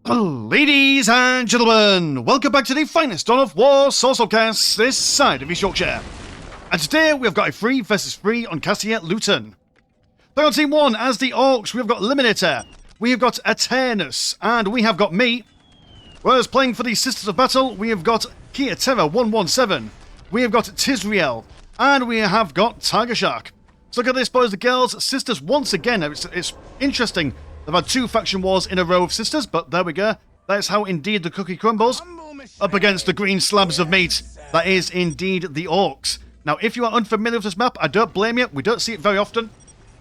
Ladies and gentlemen, welcome back to the finest Dawn of War Soulstorm this side of East Yorkshire. And today we've got a 3 versus 3 on Cassia Luton. Playing on Team 1 as the Orks, we've got Eliminator, we've got Eternus, and we have got me. Whereas playing for the Sisters of Battle, we have got Kia Terra 117, we have got Tizriel, and we have got Tiger Shark. So look at this, boys and girls, Sisters once again. It's interesting. They've had 2 faction wars in a row of Sisters, but there we go. That's how indeed the cookie crumbles. Up against the green slabs of meat. That is indeed the Orks. Now, if you are unfamiliar with this map, I don't blame you. We don't see it very often.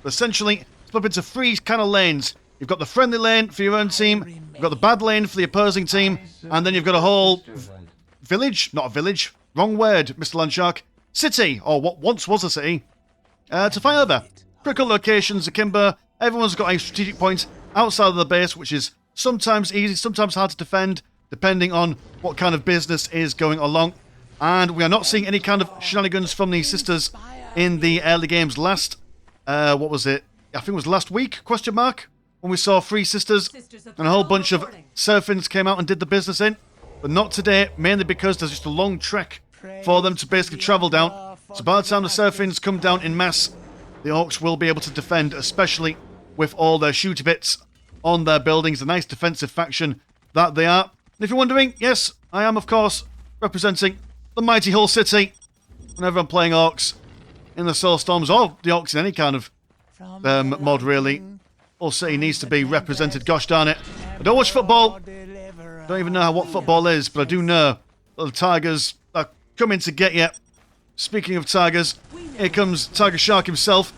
But essentially, it's split into 3 kind of lanes. You've got the friendly lane for your own team. You've got the bad lane for the opposing team. And then you've got a whole village. Not a village. Wrong word, Mr. Landshark. City, or what once was a city, to fight over. Critical locations akimbo. Everyone's got a strategic point outside of the base, which is sometimes easy, sometimes hard to defend, depending on what kind of business is going along. And we are not seeing any kind of shenanigans from the Sisters in the early games last, what was it? I think it was last week, question mark, when we saw 3 Sisters and a whole bunch of Seraphins came out and did the business in. But not today, mainly because there's just a long trek for them to basically travel down. So by the time the Seraphins come down in mass, the Orks will be able to defend, especially with all their shooter bits on their buildings, a nice defensive faction that they are. And if you're wondering, yes, I am, of course, representing the mighty Hull City whenever I'm playing Orks in the Soulstorms, or the Orks in any kind of mod, really. Hull City needs to be represented, gosh darn it. I don't watch football, don't even know what football is, but I do know that the Tigers are coming to get you. Speaking of Tigers, here comes Tiger Shark himself,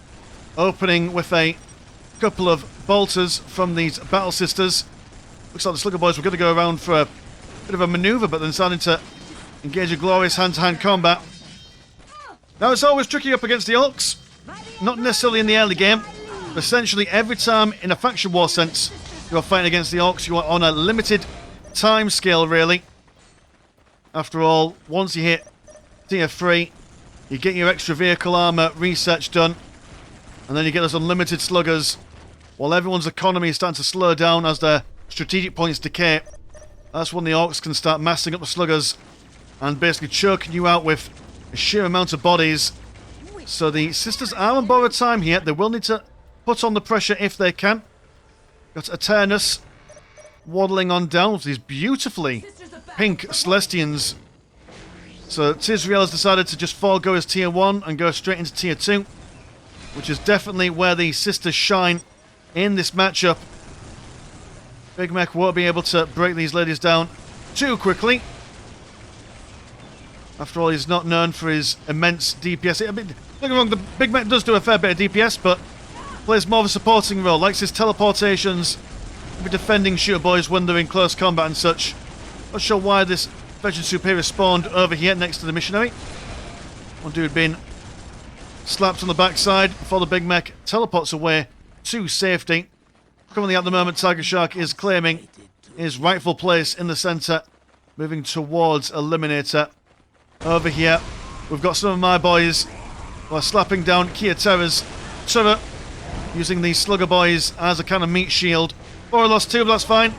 opening with a couple of bolters from these Battle Sisters. Looks like the Slugger Boys were going to go around for a bit of a manoeuvre, but then starting to engage a glorious hand-to-hand combat. Now, it's always tricky up against the Orks. Not necessarily in the early game, but essentially every time in a faction war sense you're fighting against the Orks, you are on a limited time scale, really. After all, once you hit tier 3, you get your extra vehicle armor research done, and then you get those unlimited sluggers, while everyone's economy is starting to slow down as their strategic points decay. That's when the Orks can start massing up the sluggers and basically choking you out with a sheer amount of bodies. So the Sisters are on borrowed time here. They will need to put on the pressure if they can. Got Eternus waddling on down with these beautifully pink Celestians. So Tizriel has decided to just forego his tier 1 and go straight into tier 2, which is definitely where the Sisters shine in this matchup. Big Mech won't be able to break these ladies down too quickly. After all, he's not known for his immense DPS. I mean, don't get me wrong, the Big Mech does do a fair bit of DPS, but plays more of a supporting role. Likes his teleportations, maybe defending shooter boys when they're in close combat and such. Not sure why this Veteran Superior spawned over here next to the Missionary. One dude being slapped on the backside before the Big Mech teleports away to safety. Currently at the moment, Tiger Shark is claiming his rightful place in the centre, moving towards Eliminator. Over here, we've got some of my boys who are slapping down Kia Terra's turret, using these Slugger Boys as a kind of meat shield. 4 lost 2, but that's fine.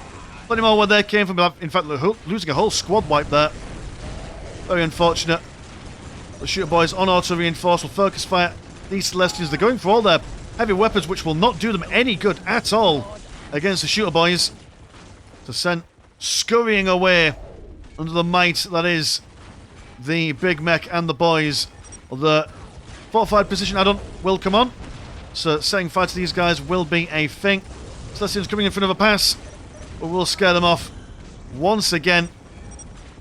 Plenty more where they came from, but in fact, losing a whole squad wipe there. Very unfortunate. The shooter boys on auto-reinforce will focus fire these Celestials. They're going for all their heavy weapons, which will not do them any good at all against the shooter boys. To send scurrying away under the might that is the Big Mech and the boys. The fortified position add-on will come on, so setting fire to these guys will be a thing. Celestials coming in for another pass, but we'll scare them off once again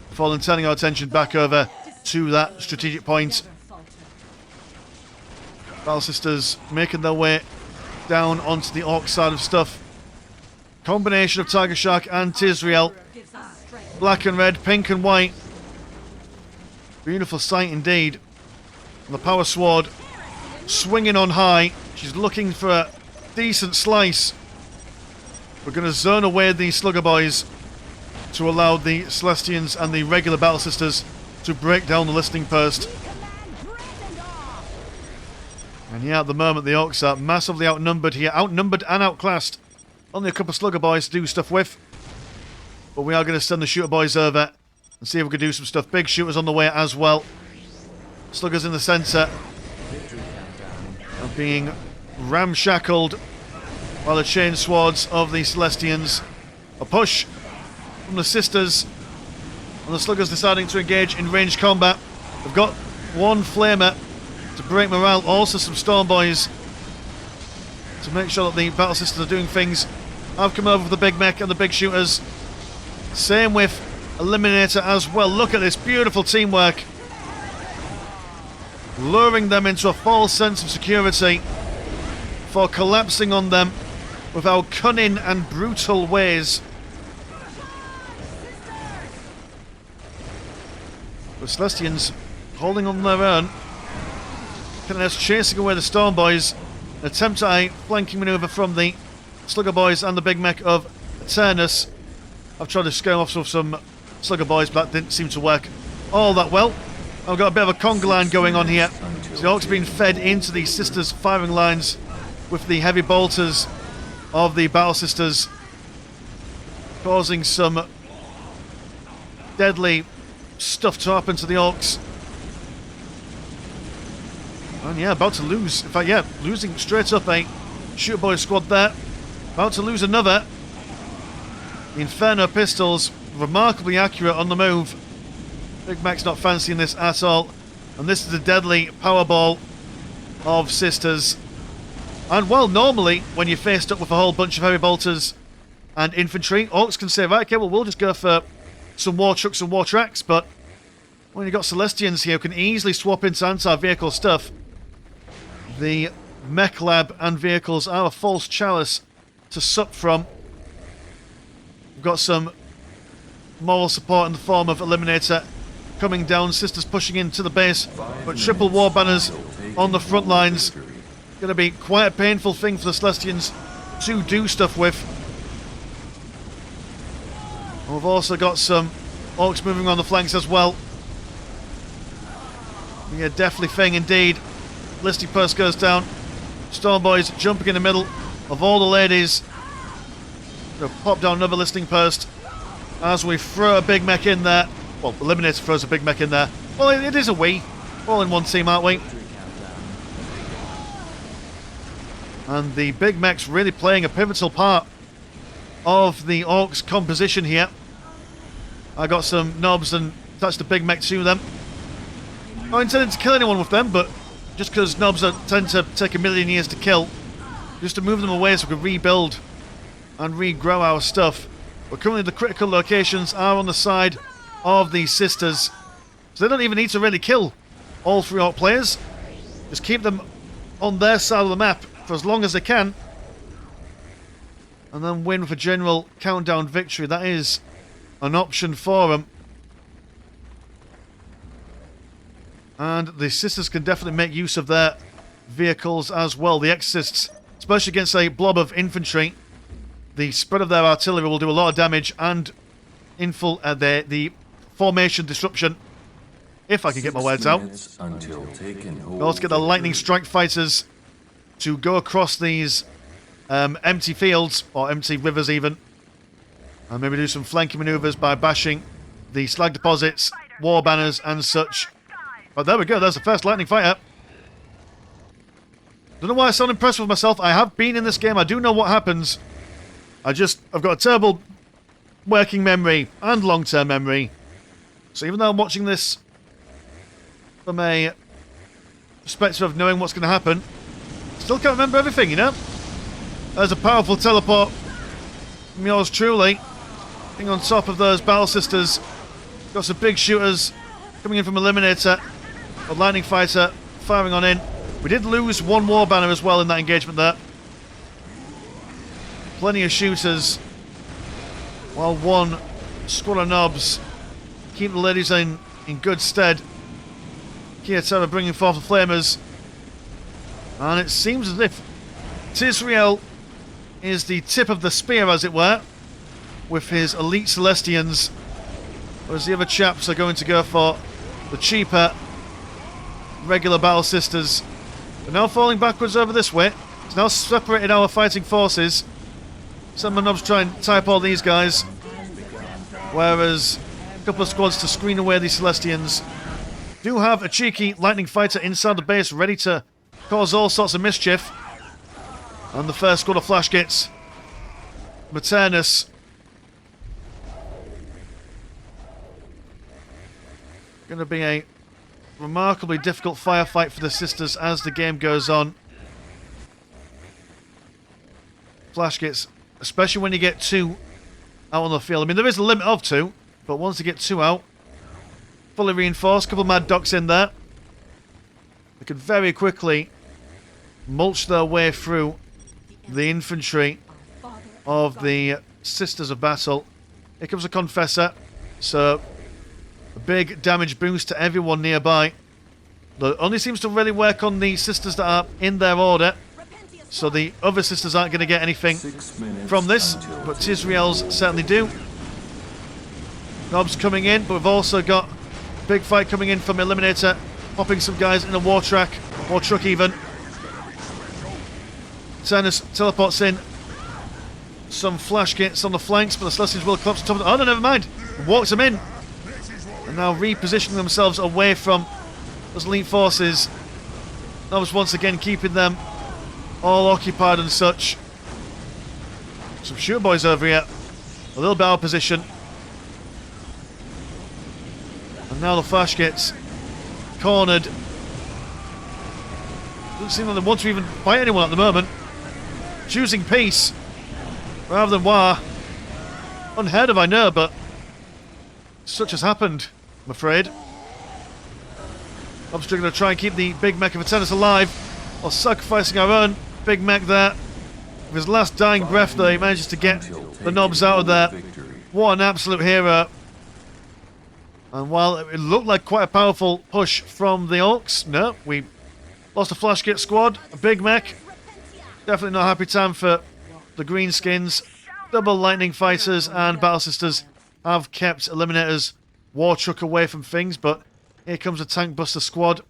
before then turning our attention back over to that strategic point. Battle Sisters making their way down onto the Orc side of stuff. Combination of Tiger Shark and Tizriel. Black and red, pink and white. Beautiful sight indeed. And the Power Sword swinging on high. She's looking for a decent slice. We're going to zone away the Slugger Boys to allow the Celestians and the regular Battle Sisters to break down the listening post. And yeah, at the moment the Orks are massively outnumbered here. Outnumbered and outclassed. Only a couple of Slugger Boys to do stuff with. But we are going to send the shooter boys over and see if we can do some stuff. Big shooters on the way as well. Sluggers in the centre are being ramshackled by the chain swords of the Celestians. A push from the Sisters, and the Sluggers deciding to engage in ranged combat. They've got one Flamer to break morale, also some Storm Boys to make sure that the Battle Sisters are doing things. I've come over with the big mech and the big shooters. Same with Eliminator as well. Look at this beautiful teamwork. Luring them into a false sense of security for collapsing on them with our cunning and brutal ways. The Celestians holding on their own. Kenneth's chasing away the Storm Boys. An attempt at a flanking manoeuvre from the Slugger Boys and the big mech of Eternus. I've tried to scare off some Slugger Boys, but that didn't seem to work all that well. I've got a bit of a conga line going on here. So the Orks being fed into the Sisters' firing lines with the heavy bolters of the Battle Sisters, causing some deadly stuff to happen to the Orks. And yeah, about to lose. In fact, yeah, losing straight up a shooter boy squad there. About to lose another. The Inferno pistols, remarkably accurate on the move. Big Mac's not fancying this at all. And this is a deadly powerball of Sisters. And well, normally, when you're faced up with a whole bunch of heavy bolters and infantry, Orks can say, right, okay, well, we'll just go for some war trucks and war tracks. But when you've got Celestians here who can easily swap into anti-vehicle stuff, the mech lab and vehicles are a false chalice to sup from. We've got some moral support in the form of Eliminator coming down, Sisters pushing into the base, but triple war banners on the front lines. Going to be quite a painful thing for the Celestians to do stuff with. And we've also got some Orks moving on the flanks as well. Yeah, deathly thing indeed. Listing post goes down. Storm Boys jumping in the middle of all the ladies. Gonna pop down another listing post as we throw a big mech in there. Well, Eliminator throws a big mech in there. Well, it is a we. All in one team, aren't we? And the big mech's really playing a pivotal part of the Orks composition here. I got some knobs and attached the big mech to them. Not intending to kill anyone with them, but just because knobs tend to take a million years to kill, just to move them away so we can rebuild and regrow our stuff. But currently the critical locations are on the side of the Sisters, so they don't even need to really kill all three Ork players. Just keep them on their side of the map for as long as they can, and then win for general countdown victory. That is an option for them. And the Sisters can definitely make use of their vehicles as well. The Exorcists, especially against a blob of infantry, the spread of their artillery will do a lot of damage, and the formation disruption, if I can get my words out. We'll also get the lightning strike fighters to go across these empty fields, or empty rivers even, and maybe do some flanking maneuvers by bashing the slag deposits, war banners and such. But there we go, there's the first lightning fighter. Don't know why I sound impressed with myself. I have been in this game, I do know what happens. I've got a terrible working memory and long-term memory. So even though I'm watching this from a perspective of knowing what's going to happen, still can't remember everything, you know? There's a powerful teleport from yours truly, being on top of those Battle Sisters. Got some big shooters coming in from Eliminator. A lightning fighter firing on in. We did lose one war banner as well in that engagement there. Plenty of shooters, while one squad of knobs keep the ladies in good stead. Kiatera bringing forth the flamers, and it seems as if Tisrael is the tip of the spear, as it were, with his elite Celestians, whereas the other chaps are going to go for the cheaper regular Battle Sisters. We're now falling backwards over this way. It's now separated our fighting forces. Some of the knobs try and type all these guys. whereas a couple of squads to screen away these Celestians do have a cheeky lightning fighter inside the base ready to cause all sorts of mischief. And the first squad of flash gets Maternus. Going to be a remarkably difficult firefight for the sisters as the game goes on. Flash gets, especially when you get 2 out on the field. I mean, there is a limit of 2, but once you get 2 out, fully reinforced, couple of Mad Dogs in there, they could very quickly mulch their way through the infantry of the Sisters of Battle. Here comes a Confessor, so a big damage boost to everyone nearby. That only seems to really work on the sisters that are in their order, so the other sisters aren't going to get anything from this, but Tisriel's certainly do. Nob's coming in, but we've also got a big fight coming in from Eliminator, popping some guys in a war truck even. Turnus teleports in some flash kits on the flanks, but the Celestials will collapse on top of them. Oh no, never mind. Walks them in. And now repositioning themselves away from those elite forces. Nobs once again keeping them all occupied and such. Some shooter boys over here. A little bit out of position. And now the flash kits cornered. Doesn't seem like they want to even fight anyone at the moment. Choosing peace rather than war. Unheard of, I know, but such has happened, I'm afraid. I'm still going to try and keep the big mech of Atenas alive while sacrificing our own big mech there. With his last dying breath, though, he manages to get the Nobs out of there. What an absolute hero. And while it looked like quite a powerful push from the Orks, no, we lost a flash kit squad, a big mech. Definitely not a happy time for the Greenskins. Double lightning fighters and battle sisters have kept Eliminator's war truck away from things, but here comes a tank buster squad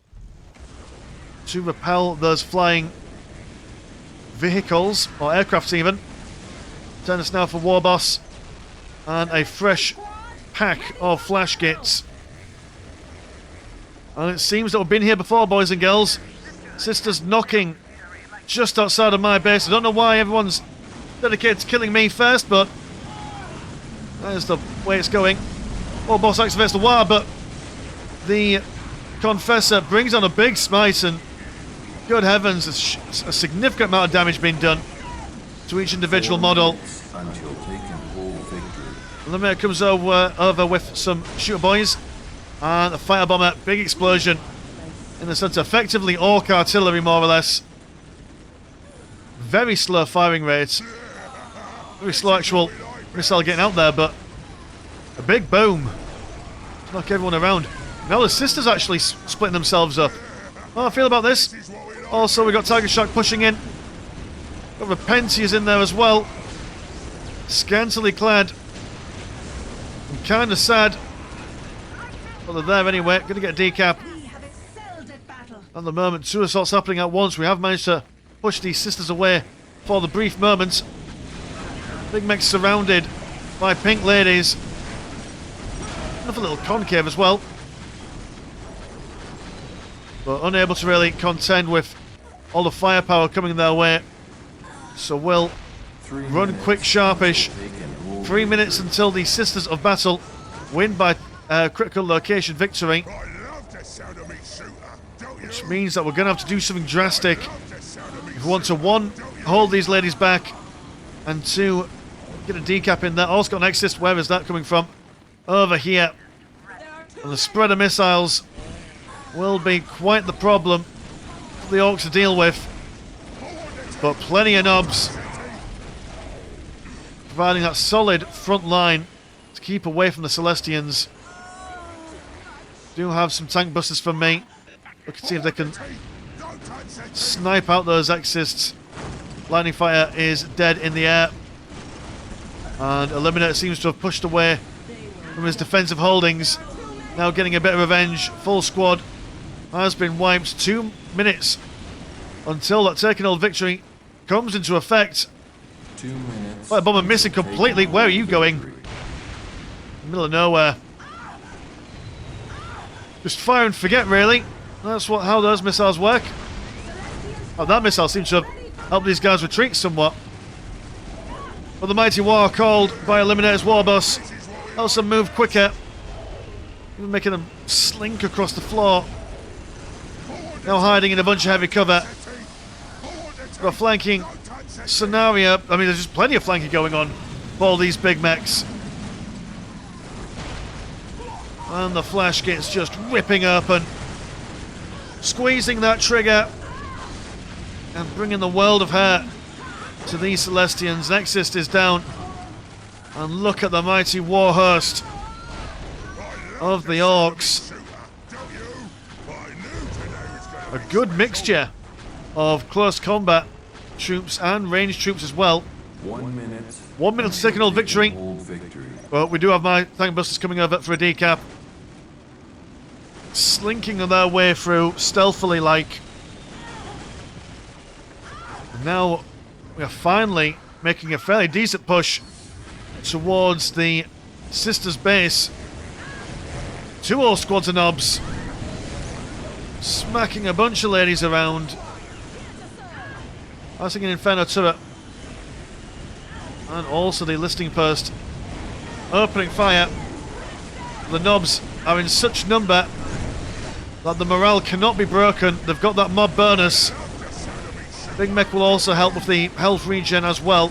to repel those flying vehicles, or aircraft even. Turn us now for War Boss and a fresh pack of flash kits. And it seems that we've been here before, boys and girls. Sisters knocking just outside of my base. I don't know why everyone's dedicated to killing me first, but that is the way it's going. War Boss activates the war, but the Confessor brings on a big smite, and good heavens, a significant amount of damage being done to each individual model. Eliminator comes over with some shooter boys and a fighter bomber. Big explosion in the centre. Effectively Ork artillery, more or less. Very slow firing rates. Very slow actual missile getting out there, but a big boom to knock everyone around. Now the sisters actually splitting themselves up. How I feel about this. Also, we got Tiger Shark pushing in. Got Repentia's in there as well. Scantily clad. I'm kind of sad. But they're there anyway. Going to get a decap. At the moment, 2 assaults happening at once. We have managed to push these sisters away for the brief moment. Big mech surrounded by pink ladies. Another little concave as well. But unable to really contend with all the firepower coming their way. So we'll run quick, sharpish. 3 minutes until the Sisters of Battle win by critical location victory. Which means that we're going to have to do something drastic if we want to, 1, hold these ladies back, and 2, get a decap in there. Also got an Exist. Where is that coming from? Over here. And the spread of missiles will be quite the problem for the Orks to deal with. But plenty of Nobs providing that solid front line to keep away from the Celestians. Do have some tank busters from me. Look and see if they can snipe out those Exists. Lightning Fighter is dead in the air. And Eliminator seems to have pushed away from his defensive holdings. Now getting a bit of revenge. Full squad has been wiped. 2 minutes until that taken hold victory comes into effect. 2 minutes. Fire bomber missing completely. Where are you going? Middle of nowhere. Just fire and forget, really. That's how those missiles work. Oh, that missile seems to have helped these guys retreat somewhat. But the mighty war called by Eliminator's Warboss helps them move quicker. Even making them slink across the floor. Now hiding in a bunch of heavy cover. Got a flanking scenario. I mean, there's just plenty of flanking going on for all these big mechs. And the flash gets just ripping open. Squeezing that trigger. And bringing the world of hurt to these Celestians. Nexus is down. And look at the mighty war host of the Orks. A good mixture of close combat troops and ranged troops as well. 1 minute. 1 minute to take an old victory. But we do have my tank busters coming over for a decap. Slinking their way through stealthily like. And now we are finally making a fairly decent push towards the Sisters base. 2 more squads of knobs. Smacking a bunch of ladies around. Passing an Inferno turret. And also the listing post. Opening fire. The knobs are in such number that the morale cannot be broken. They've got that mob bonus. Big Mech will also help with the health regen as well.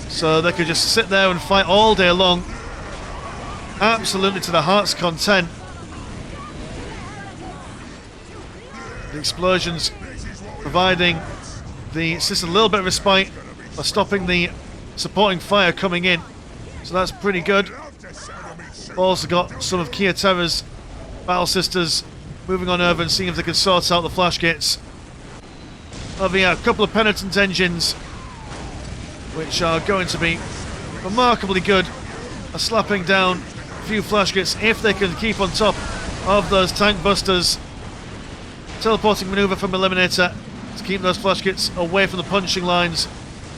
So they could just sit there and fight all day long. Absolutely to the heart's content. The explosions providing the system a little bit of respite by stopping the supporting fire coming in. So that's pretty good. Also got some of Kia Terra's Battle Sisters moving on over and seeing if they can sort out the flash gates. Over here, a couple of Penitent engines which are going to be remarkably good at slapping down a few flash gates if they can keep on top of those tank busters. Teleporting maneuver from Eliminator to keep those flash kits away from the punching lines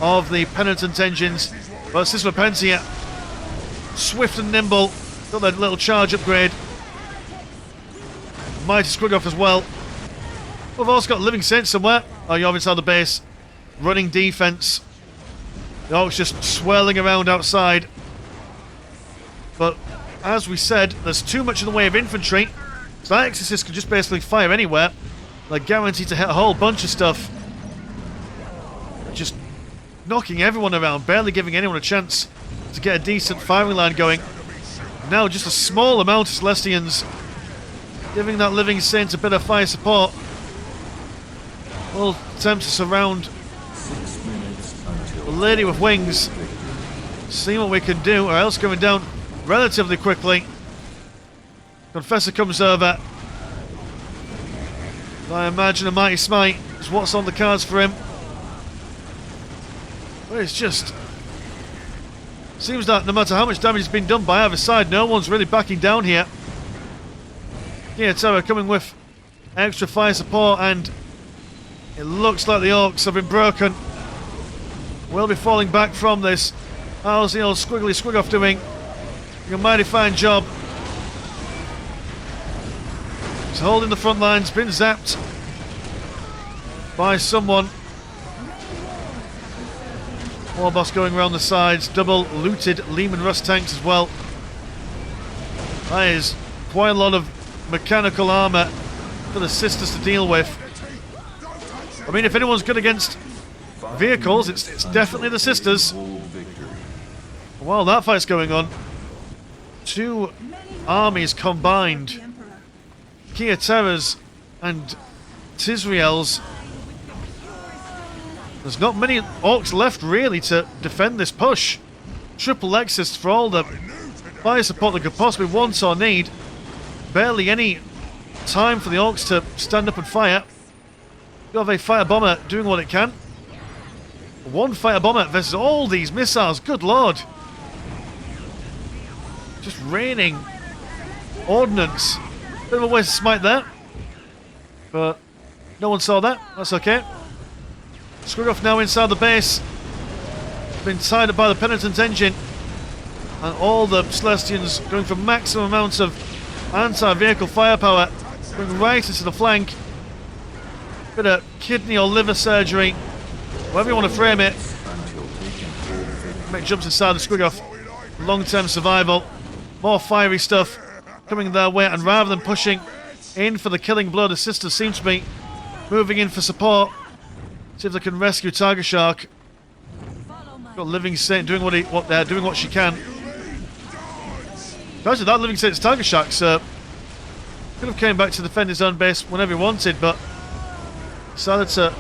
of the Penitent engines. But Sister Pentia, swift and nimble, got that little charge upgrade. Mighty Squiggoff as well. We've also got Living Saint somewhere. Oh, you're inside the base. Running defense. The Orcs just swirling around outside. But as we said, there's too much in the way of infantry. So that Exorcist can just basically fire anywhere. They're guaranteed to hit a whole bunch of stuff. Just knocking everyone around, barely giving anyone a chance to get a decent firing line going. Now just a small amount of Celestians giving that Living Saint a bit of fire support. We'll attempt to surround the lady with wings. See what we can do, or else going down relatively quickly. Confessor comes over. I imagine a mighty smite is what's on the cards for him. But it's just... seems that no matter how much damage has been done by either side, no one's really backing down here. Yeah, Terra coming with extra fire support, and it looks like the Orks have been broken. We'll be falling back from this. How's the old Squiggly Squiggoff doing? Doing a mighty fine job. He's holding the front lines, been zapped by someone. Warboss going around the sides, double looted Lehman Russ tanks as well. That is quite a lot of mechanical armour for the Sisters to deal with. I mean, if anyone's good against vehicles, it's definitely the Sisters. While that fight's going on, 2 armies combined. Kia Terras and Tisriel's. There's not many Orcs left really to defend this push. Triple Lexus for all the fire support they could possibly want or need. Barely any time for the Orcs to stand up and fire. You have a fighter bomber doing what it can. 1 fighter bomber versus all these missiles. Good lord. Just raining ordnance. Bit of a waste of smite there. But no one saw that. That's okay. Squiggoff now inside the base. Been tied up by the Penitent engine. And all the Celestians going for maximum amounts of anti-vehicle firepower. Going right into the flank. Bit of kidney or liver surgery. Whatever you want to frame it. Make jumps inside the Squiggoth. Long-term survival. More fiery stuff coming their way. And rather than pushing in for the killing blow, the sisters seem to be moving in for support. See if they can rescue Tiger Shark. Got Living Saint doing what they're doing what she can. Actually, that Living Saint's Tiger Shark, so could have came back to defend his own base whenever he wanted, but decided to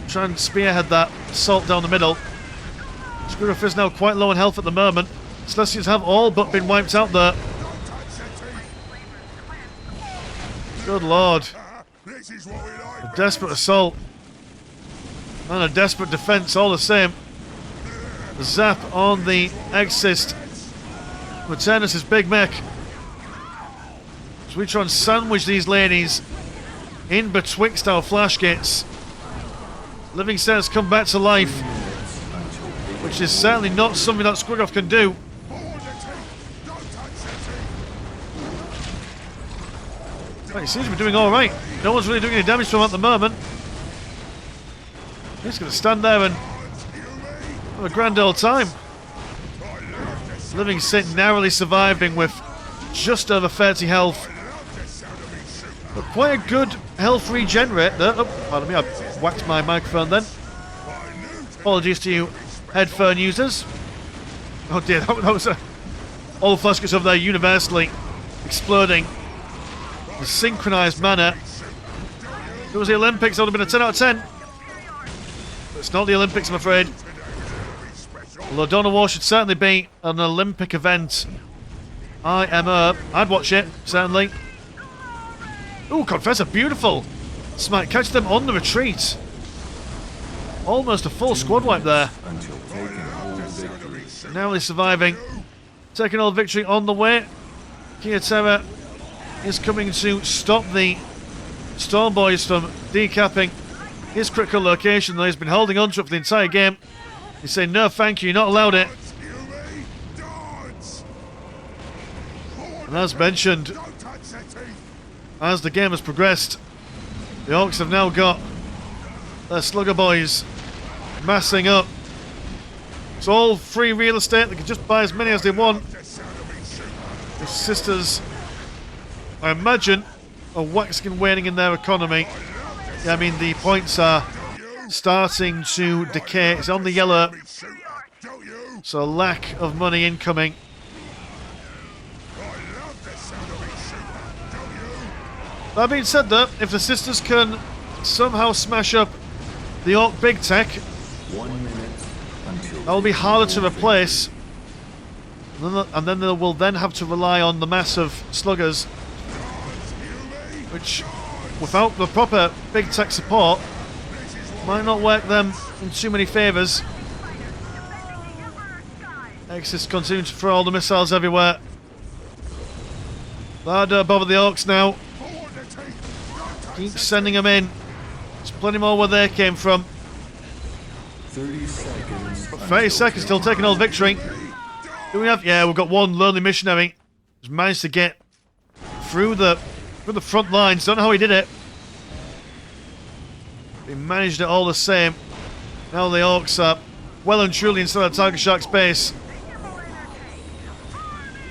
try and spearhead that assault down the middle. Squiggoth is now quite low on health at the moment. Celestials have all but been wiped out there. Good lord. A desperate assault. And a desperate defense all the same. The zap on the Exist. Maternus' big mech. So we try and sandwich these ladies in betwixt our flash gates. Living Saints come back to life, which is certainly not something that Squiggoth can do. Right, he seems to be doing alright. No one's really doing any damage to him at the moment. He's going to stand there and have a grand old time. Living Saint narrowly surviving with just over 30 health. But quite a good health regen rate there. Oh, pardon me, I whacked my microphone then. Apologies to you headphone users. Oh dear, that was all the flash gets over there universally exploding in a synchronised manner. If it was the Olympics, that would have been a 10 out of 10. But it's not the Olympics, I'm afraid. Although Dawn of War should certainly be an Olympic event. I'd watch it, certainly. Ooh, Confessor, beautiful! Smite, catch them on the retreat. Almost a full squad wipe there. Narrowly surviving. Taking all victory on the way. Kia Terra is coming to stop the Storm Boys from decapping his critical location, though he's been holding on to it for the entire game. He's saying, no thank you, you're not allowed it. And as mentioned, as the game has progressed, the Orks have now got their Slugger Boys massing up. It's all free real estate, they can just buy as many as they want. The sisters, I imagine, are waxing and waning in their economy. Yeah, I mean, the points are starting to decay. It's on the yellow, so lack of money incoming. That being said though, if the sisters can somehow smash up the Ork Big Tech, that will be harder to replace, and then they will then have to rely on the massive sluggers, which without the proper Big Tech support might not work them in too many favours. Exis continue to throw all the missiles everywhere. That don't bother the Orks now. Keep sending them in. There's plenty more where they came from. 30 seconds. 30 seconds still taking all the victory. Do we have? Yeah, we've got one lonely missionary who's managed to get through the front lines. Don't know how he did it. He managed it all the same. Now the Orks are well and truly inside of Tiger Shark's base.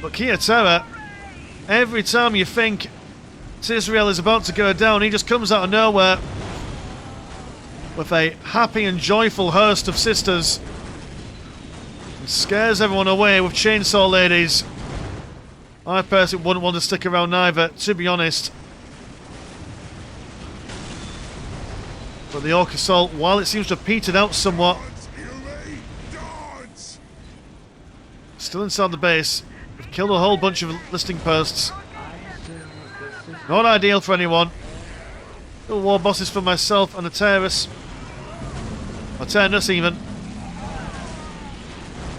But Kia Terra, every time you think Tisrael is about to go down, he just comes out of nowhere with a happy and joyful host of sisters. And scares everyone away with chainsaw ladies. I personally wouldn't want to stick around either, to be honest. But the Ork assault, while it seems to have petered out somewhat, still inside the base. We've killed a whole bunch of listing posts. Not ideal for anyone. Little war bosses for myself and Aternus. Aternus even.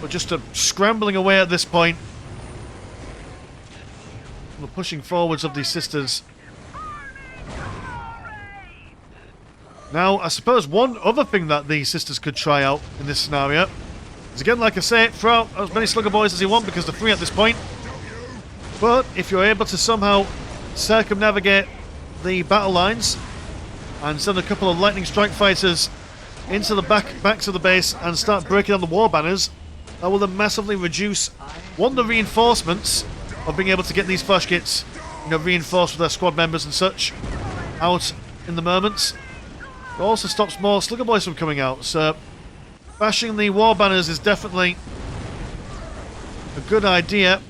But just scrambling away at this point. And the pushing forwards of these sisters. Now, I suppose one other thing that these sisters could try out in this scenario Because again, like I say, throw out as many slugger boys as you want because they're free at this point. But if you're able to somehow circumnavigate the battle lines and send a couple of lightning strike fighters into the backs of the base and start breaking down the war banners, that will then massively reduce, one, the reinforcements of being able to get these flash kits, you know, reinforced with their squad members and such out in the moments. It also stops more slugger boys from coming out, so bashing the war banners is definitely a good idea.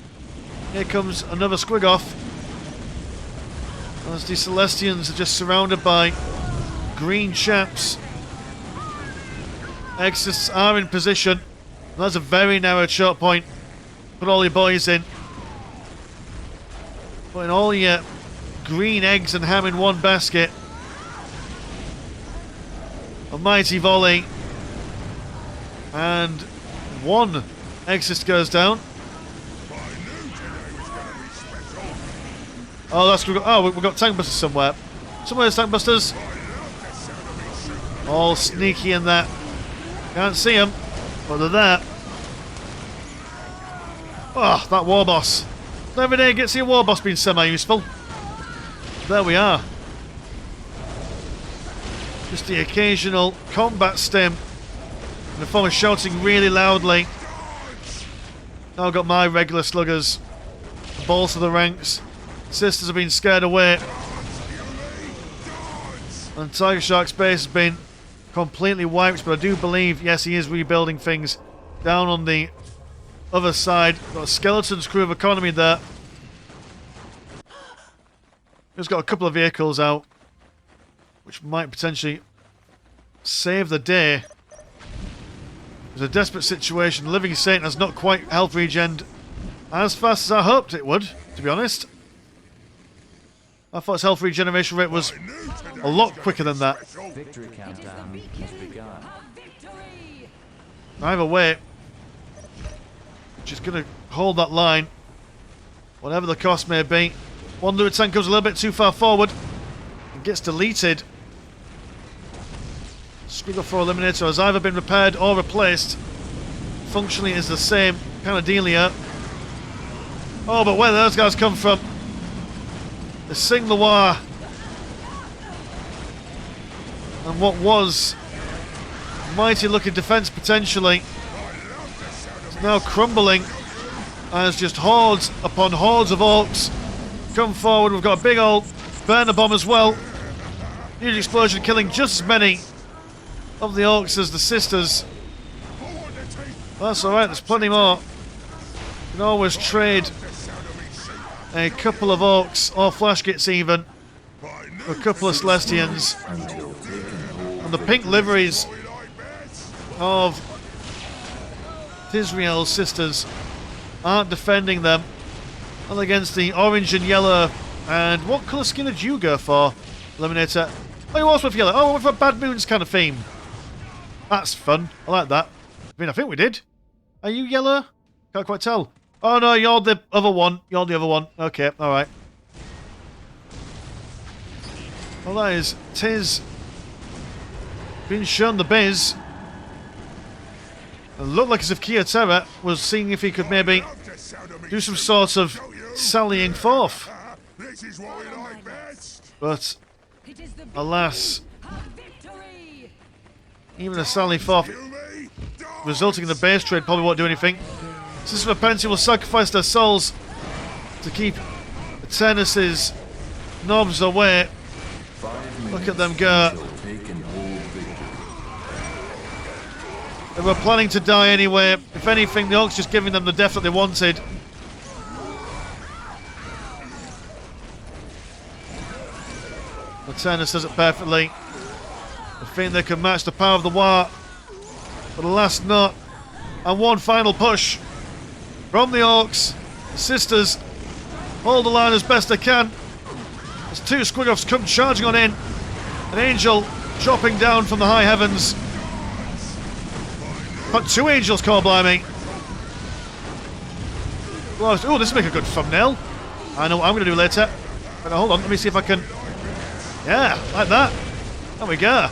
Here comes another squig off as the Celestians are just surrounded by green chaps. Exorcists are in position. That's a very narrow choke point. Put all your boys in. Putting all your green eggs and ham in one basket. A mighty volley. And one Exorcist goes down. Oh, that's we've got tank busters somewhere. Somewhere's tank busters. All sneaky in that. Can't see them, but they're there. Oh, that war boss. Not every day you get to see a war boss being semi-useful. There we are. Just the occasional combat stim in the form of shouting really loudly. Now I've got my regular sluggers. The balls to the ranks. Sisters have been scared away. And Tiger Shark's base has been completely wiped, but I do believe, yes, he is rebuilding things down on the other side. Got a skeleton's crew of economy there. Just got a couple of vehicles out, which might potentially save the day. It's a desperate situation. Living Saint has not quite health regened as fast as I hoped it would, to be honest. I thought its health regeneration rate was a lot quicker than that. Victory countdown has begun. Either way, just going to hold that line, whatever the cost may be. One Lurid tank goes a little bit too far forward and gets deleted. Squiggle 4 Eliminator has either been repaired or replaced. Functionally is the same kind of deal here. Oh, but where those guys come from? The Sing Loire. And what was mighty looking defence potentially is now crumbling as just hordes upon hordes of orcs come forward. We've got a big old burner bomb as well. Huge explosion killing just as many of the orcs as the sisters. That's alright, there's plenty more. You can always trade a couple of orcs or flash kits even for a couple of Celestians. And the pink liveries of Tisriel's sisters aren't defending them. And against the orange and yellow. And what colour skin did you go for, Eliminator? Oh, you also went for yellow. Oh, I went for a Bad Moons kind of theme. That's fun. I like that. I mean, I think we did. Are you yellow? Can't quite tell. Oh no, you're the other one. You're the other one. Okay, alright. Well, that is Tiz being shown the biz. It looked like as if Kia Terra was seeing if he could maybe do some sort of sallying forth. But, alas, even a sally forth resulting in the base trade probably won't do anything. Sister of Penty will sacrifice their souls to keep Eternus's knobs away. Look at them go. They were planning to die anyway. If anything, the Orcs just giving them the death that they wanted. Eternus does it perfectly. I think they can match the power of the War. But alas not. And one final push from the Orcs. The sisters hold the line as best they can. As two Squigoffs come charging on in. An angel dropping down from the high heavens. But two angels, call blimey. Oh, this will make a good thumbnail. I know what I'm going to do later. But hold on, let me see if I can. Yeah, like that. There we go.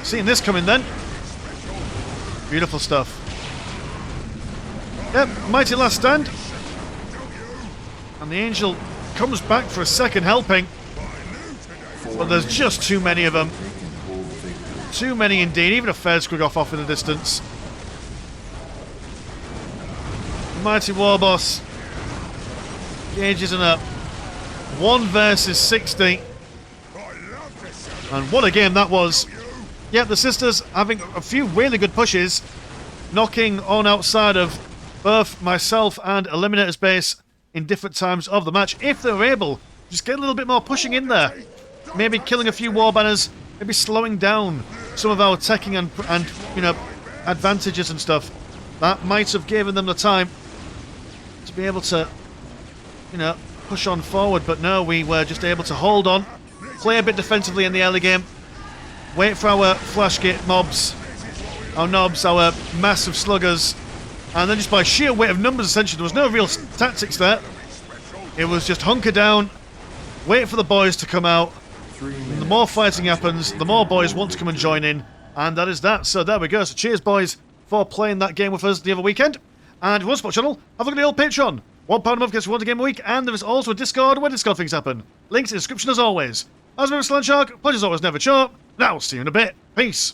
Seeing this coming then. Beautiful stuff. Yep, mighty last stand. And the Angel comes back for a second helping. But there's just too many of them. Too many indeed. Even a fair squig off in the distance. The mighty Warboss gauges it up. 1 versus 60. And what a game that was. Yep, the sisters having a few really good pushes. Knocking on outside of both myself and Eliminator's base in different times of the match. If they were able, just get a little bit more pushing in there. Maybe killing a few war banners. Maybe slowing down some of our teching and you know, advantages and stuff. That might have given them the time to be able to, you know, push on forward. But no, we were just able to hold on. Play a bit defensively in the early game. Wait for our flash gate mobs. Our knobs, our massive sluggers. And then just by sheer weight of numbers, essentially, there was no real tactics there. It was just hunker down, wait for the boys to come out. And the more fighting happens, the more boys want to come and join in. And that is that. So there we go. So cheers, boys, for playing that game with us the other weekend. And if you want to support the channel, have a look at the old Patreon. £1 a month gets you one game a week. And there is also a Discord where Discord things happen. Links in the description as always. As a member of Slant Shark, pleasure's always never short. Now, see you in a bit. Peace.